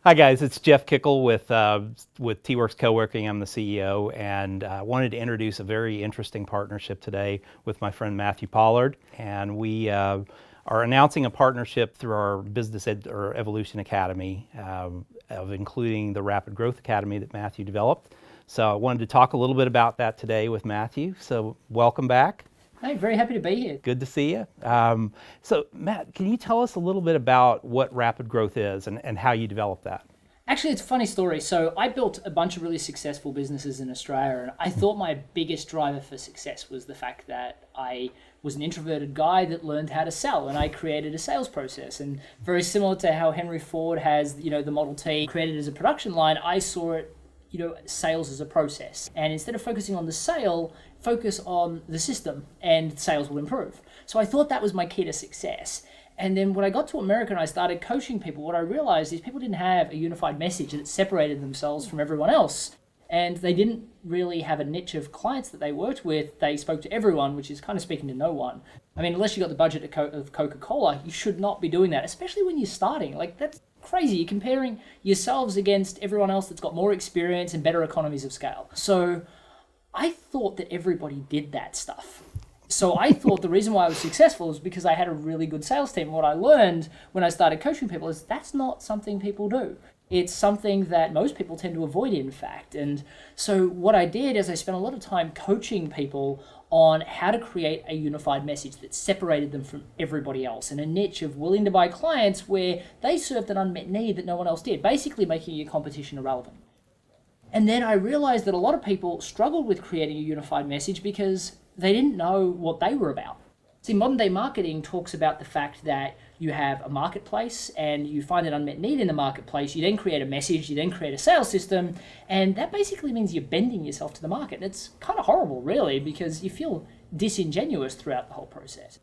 Hi guys, it's Jeff Kickle with T-Works Co-working. I'm the CEO, and wanted to introduce a very interesting partnership today with my friend Matthew Pollard. And we are announcing a partnership through our or Evolution Academy, of including the Rapid Growth Academy that Matthew developed. So I wanted to talk a little bit about that today with Matthew. So welcome back. Hey, very happy to be here. Good to see you. So Matt, can you tell us a little bit about what rapid growth is and how you develop that? Actually, it's a funny story. So I built a bunch of really successful businesses in Australia, and I thought my biggest driver for success was the fact that I was an introverted guy that learned how to sell, and I created a sales process. And very similar to how Henry Ford has, the Model T created as a production line, I saw it, sales as a process. And instead of focusing on the sale, focus on the system and sales will improve. So I thought that was my key to success. And then when I got to America and I started coaching people, what I realized is people didn't have a unified message that separated themselves from everyone else. And they didn't really have a niche of clients that they worked with. They spoke to everyone, which is kind of speaking to no one. I mean, unless you got the budget of Coca-Cola, you should not be doing that, especially when you're starting. Like, that's crazy. You're comparing yourselves against everyone else that's got more experience and better economies of scale. So I thought that everybody did that stuff. So I thought the reason why I was successful is because I had a really good sales team. What I learned when I started coaching people is that's not something people do. It's something that most people tend to avoid, in fact. And so what I did is I spent a lot of time coaching people on how to create a unified message that separated them from everybody else, and a niche of willing to buy clients where they served an unmet need that no one else did, basically making your competition irrelevant. And then I realized that a lot of people struggled with creating a unified message because they didn't know what they were about. See, modern day marketing talks about the fact that you have a marketplace and you find an unmet need in the marketplace, you then create a message, you then create a sales system, and that basically means you're bending yourself to the market. And it's kind of horrible, really, because you feel disingenuous throughout the whole process.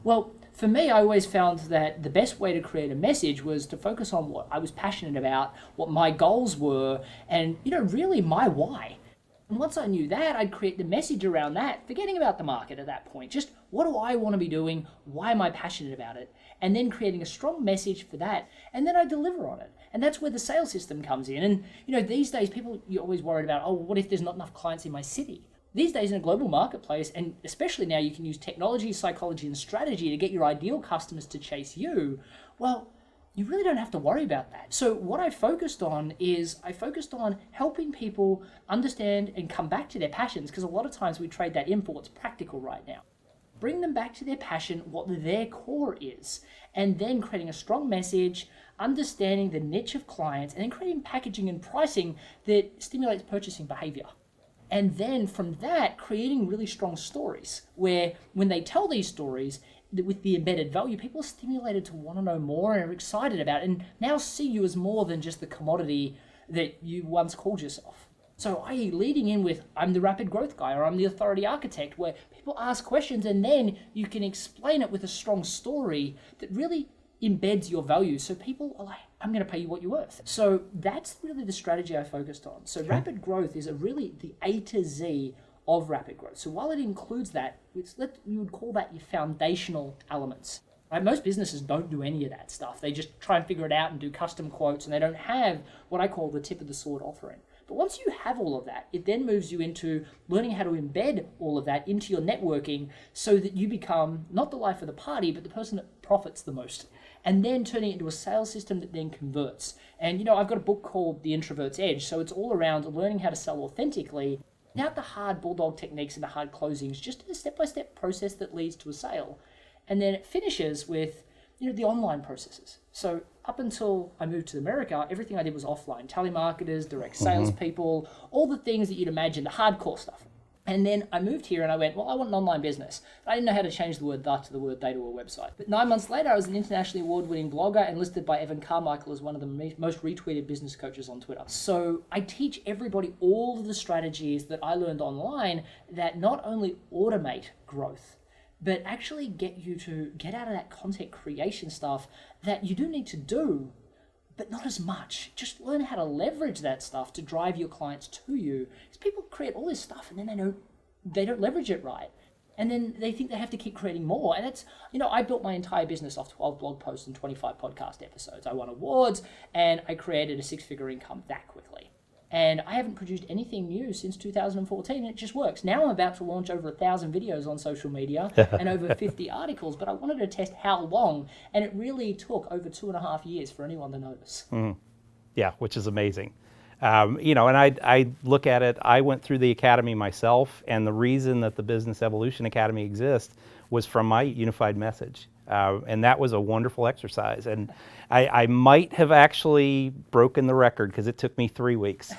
Well, for me, I always found that the best way to create a message was to focus on what I was passionate about, what my goals were, and, really my why. And once I knew that, I'd create the message around that, forgetting about the market at that point. Just what do I want to be doing? Why am I passionate about it? And then creating a strong message for that. And then I deliver on it. And that's where the sales system comes in. And, these days, you're always worried about, what if there's not enough clients in my city? These days in a global marketplace, and especially now you can use technology, psychology, and strategy to get your ideal customers to chase you. Well, you really don't have to worry about that. So what I focused on helping people understand and come back to their passions, because a lot of times we trade that in for what's practical right now. Bring them back to their passion, what their core is, and then creating a strong message, understanding the niche of clients, and then creating packaging and pricing that stimulates purchasing behavior. And then from that, creating really strong stories where when they tell these stories, with the embedded value, people are stimulated to want to know more and are excited about it and now see you as more than just the commodity that you once called yourself. So i.e. leading in with, I'm the rapid growth guy, or I'm the authority architect, where people ask questions and then you can explain it with a strong story that really embeds your value. So people are like, I'm going to pay you what you're worth. So that's really the strategy I focused on. So rapid growth is really the A to Z of rapid growth. So while it includes that, you would call that your foundational elements. Right? Most businesses don't do any of that stuff. They just try and figure it out and do custom quotes, and they don't have what I call the tip of the sword offering. But once you have all of that, it then moves you into learning how to embed all of that into your networking so that you become not the life of the party, but the person that profits the most. And then turning it into a sales system that then converts. And I've got a book called The Introvert's Edge, so it's all around learning how to sell authentically, without the hard bulldog techniques and the hard closings, just a step-by-step process that leads to a sale. And then it finishes with, the online processes. So up until I moved to America, everything I did was offline. Telemarketers, direct salespeople, all the things that you'd imagine, the hardcore stuff. And then I moved here and I went, well, I want an online business. I didn't know how to change the word "the" to the word "they" to a website. But 9 months later, I was an internationally award-winning blogger and listed by Evan Carmichael as one of the most retweeted business coaches on Twitter. So I teach everybody all of the strategies that I learned online that not only automate growth, but actually get you to get out of that content creation stuff that you do need to do, but not as much. Just learn how to leverage that stuff to drive your clients to you. Because people create all this stuff and then they don't leverage it right. And then they think they have to keep creating more. And it's, I built my entire business off 12 blog posts and 25 podcast episodes. I won awards and I created a 6-figure income that quickly. And I haven't produced anything new since 2014. It just works. Now I'm about to launch over 1,000 videos on social media and over 50 articles, but I wanted to test how long. And it really took over 2.5 years for anyone to notice. Yeah, which is amazing. And I look at it, I went through the academy myself, and the reason that the Business Evolution Academy exists was from my unified message. And that was a wonderful exercise. And I might have actually broken the record because it took me 3 weeks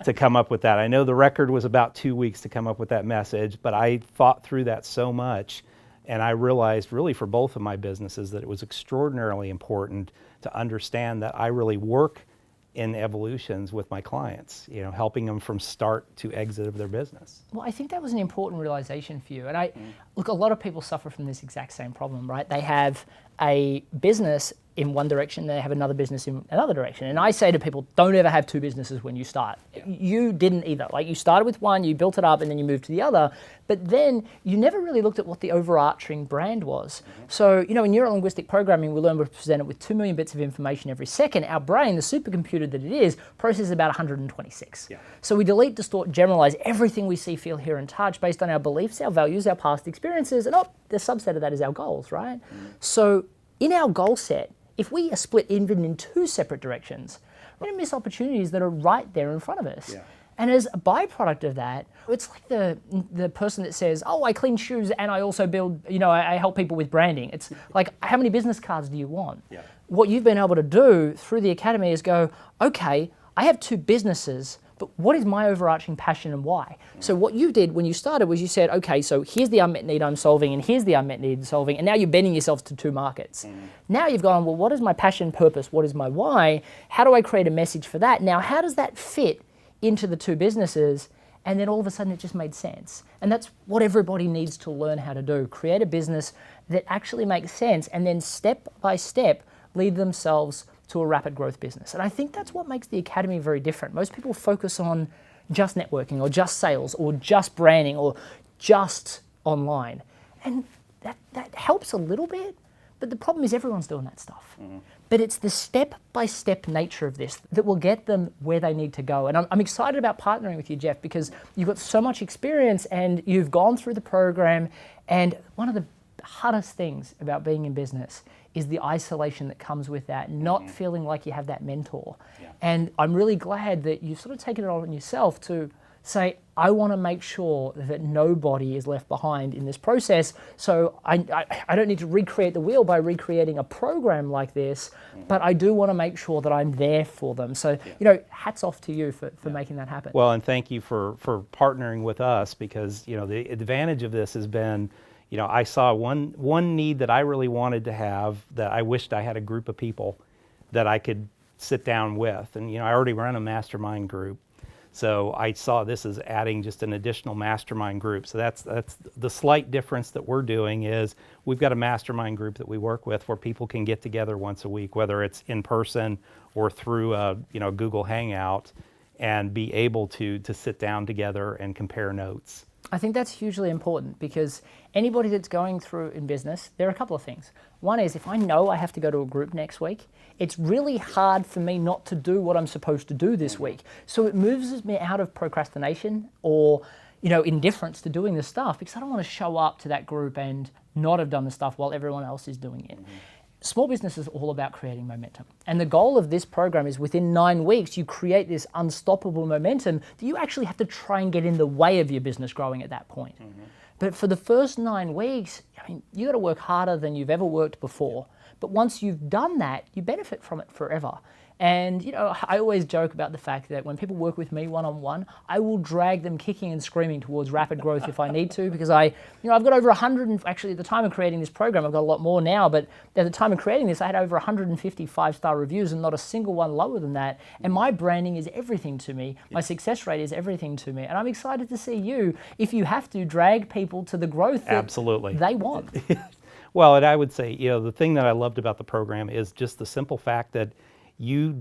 to come up with that. I know the record was about 2 weeks to come up with that message, but I thought through that so much, and I realized really for both of my businesses that it was extraordinarily important to understand that I really work in evolutions with my clients, helping them from start to exit of their business. Well, I think that was an important realization for you. And look, a lot of people suffer from this exact same problem, right? They have a business in one direction, they have another business in another direction. And I say to people, don't ever have two businesses when you start. Yeah. You didn't either. Like, you started with one, you built it up, and then you moved to the other. But then you never really looked at what the overarching brand was. Mm-hmm. So, in neuro-linguistic programming, we learn we're presented with 2 million bits of information every second. Our brain, the supercomputer that it is, processes about 126. Yeah. So we delete, distort, generalize everything we see, feel, hear, and touch based on our beliefs, our values, our past experiences, and the subset of that is our goals, right? Mm-hmm. So in our goal set, if we are split even in 2 separate directions, we're going to miss opportunities that are right there in front of us. Yeah. And as a byproduct of that, it's like the person that says, oh, I clean shoes and I also build, I help people with branding. It's like, how many business cards do you want? Yeah. What you've been able to do through the academy is go, okay, I have 2 businesses, but what is my overarching passion and why? So what you did when you started was you said, okay, so here's the unmet need I'm solving and here's the unmet need I'm solving, and now you're bending yourself to 2 markets. Now you've gone, well, what is my passion, purpose? What is my why? How do I create a message for that? Now, how does that fit into the 2 businesses? And then all of a sudden it just made sense. And that's what everybody needs to learn how to do. Create a business that actually makes sense and then step by step lead themselves to a rapid growth business. And I think that's what makes the academy very different. Most people focus on just networking or just sales or just branding or just online. And that helps a little bit, but the problem is everyone's doing that stuff. Mm-hmm. But it's the step-by-step nature of this that will get them where they need to go. And I'm excited about partnering with you, Jeff, because you've got so much experience and you've gone through the program. And one of the hardest things about being in business is the isolation that comes with that, not feeling like you have that mentor. Yeah. And I'm really glad that you've sort of taken it on yourself to say, I want to make sure that nobody is left behind in this process. So I don't need to recreate the wheel by recreating a program like this, but I do want to make sure that I'm there for them. So, hats off to you for making that happen. Well, and thank you for partnering with us, because, the advantage of this has been, I saw one need that I really wanted to have, that I wished I had a group of people that I could sit down with. And, I already run a mastermind group. So I saw this as adding just an additional mastermind group. So that's the slight difference that we're doing is we've got a mastermind group that we work with where people can get together once a week, whether it's in person or through a Google Hangout, and be able to sit down together and compare notes. I think that's hugely important, because anybody that's going through in business, there are a couple of things. One is, if I know I have to go to a group next week, it's really hard for me not to do what I'm supposed to do this week. So it moves me out of procrastination or, indifference to doing the stuff, because I don't want to show up to that group and not have done the stuff while everyone else is doing it. Small business is all about creating momentum. And the goal of this program is within 9 weeks, you create this unstoppable momentum that you actually have to try and get in the way of your business growing at that point. But for the first 9 weeks, you got to work harder than you've ever worked before. But once you've done that, you benefit from it forever. And, I always joke about the fact that when people work with me one-on-one, I will drag them kicking and screaming towards rapid growth if I need to, because I've got over 100, and actually at the time of creating this program, I've got a lot more now, but at the time of creating this, I had over 150 5-star reviews and not a single one lower than that. And my branding is everything to me. My success rate is everything to me. And I'm excited to see you, if you have to, drag people to the growth that they want. Well, and I would say, the thing that I loved about the program is just the simple fact that you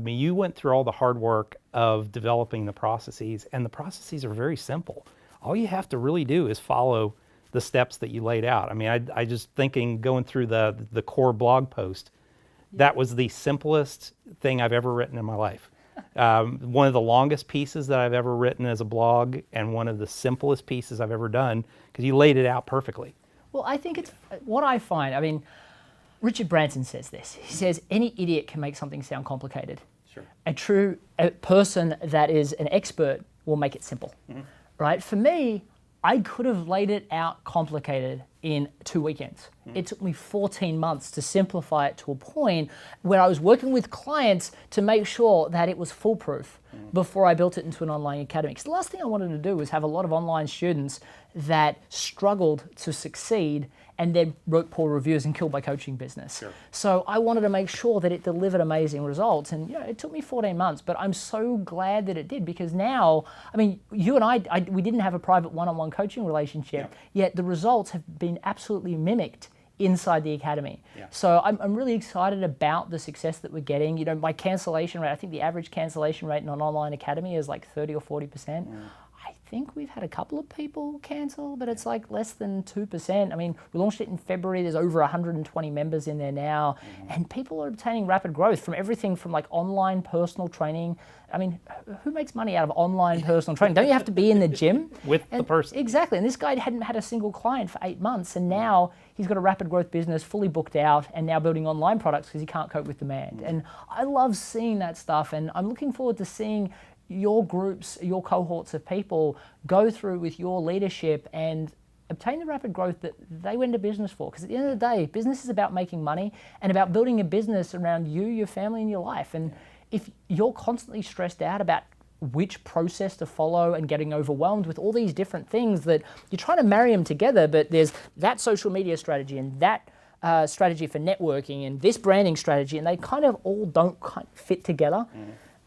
you went through all the hard work of developing the processes, and the processes are very simple. All you have to really do is follow the steps that you laid out. I mean, I just thinking, going through the core blog post, that was the simplest thing I've ever written in my life. One of the longest pieces that I've ever written as a blog, and one of the simplest pieces I've ever done, because you laid it out perfectly. Well, I think it's what I find. I mean, Richard Branson says this. He says, any idiot can make something sound complicated. Sure. A person that is an expert will make it simple, right? For me, I could have laid it out complicated in 2 weekends. It took me 14 months to simplify it to a point where I was working with clients to make sure that it was foolproof before I built it into an online academy. Because the last thing I wanted to do was have a lot of online students that struggled to succeed and then wrote poor reviews and killed my coaching business. Sure. So I wanted to make sure that it delivered amazing results. And it took me 14 months, but I'm so glad that it did, because now, I mean, you and I we didn't have a private one-on-one coaching relationship, yet the results have been absolutely mimicked inside the academy. So I'm really excited about the success that we're getting. My cancellation rate, I think the average cancellation rate in an online academy is like 30 or 40%. I think we've had a couple of people cancel, but it's like less than 2%. I mean, we launched it in February. There's over 120 members in there now, and people are obtaining rapid growth from everything from like online personal training. I mean, who makes money out of online personal training? Don't you have to be in the gym? With the person. Exactly. And this guy hadn't had a single client for 8 months, and now he's got a rapid growth business fully booked out and now building online products because he can't cope with demand. And I love seeing that stuff, and I'm looking forward to seeing your groups, your cohorts of people go through with your leadership and obtain the rapid growth that they went into business for. Because at the end of the day, business is about making money and about building a business around you, your family, and your life. And if you're constantly stressed out about which process to follow and getting overwhelmed with all these different things that you're trying to marry them together, but there's that social media strategy and that strategy for networking and this branding strategy, and they kind of all don't fit together.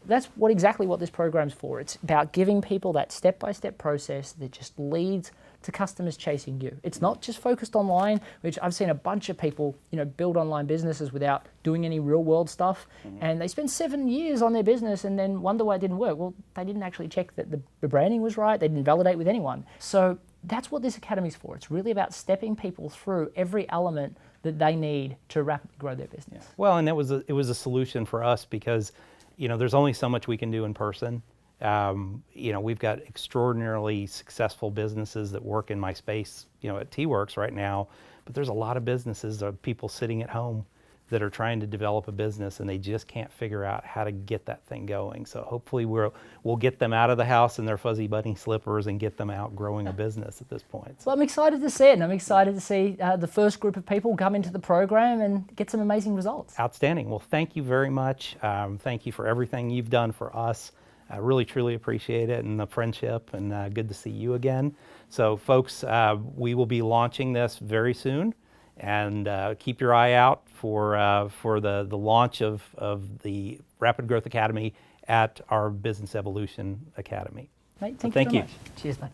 That's exactly what this program's for. It's about giving people that step-by-step process that just leads to customers chasing you. It's not just focused online, which I've seen a bunch of people, build online businesses without doing any real-world stuff, and they spend 7 years on their business and then wonder why it didn't work. Well, they didn't actually check that the branding was right. They didn't validate with anyone. So that's what this academy's for. It's really about stepping people through every element that they need to rapidly grow their business. Well, and it was a solution for us because there's only so much we can do in person. We've got extraordinarily successful businesses that work in my space, at Werx right now, but there's a lot of businesses of people sitting at home that are trying to develop a business and they just can't figure out how to get that thing going. So hopefully we'll get them out of the house in their fuzzy bunny slippers and get them out growing a business at this point. Well, I'm excited to see it, and I'm excited to see the first group of people come into the program and get some amazing results. Outstanding. Well, thank you very much. Thank you for everything you've done for us. I really, truly appreciate it, and the friendship, and good to see you again. So folks, we will be launching this very soon, and keep your eye out for the launch of the Rapid Growth Academy at our Business Evolution Academy. Mate, thank you so much. Cheers, mate.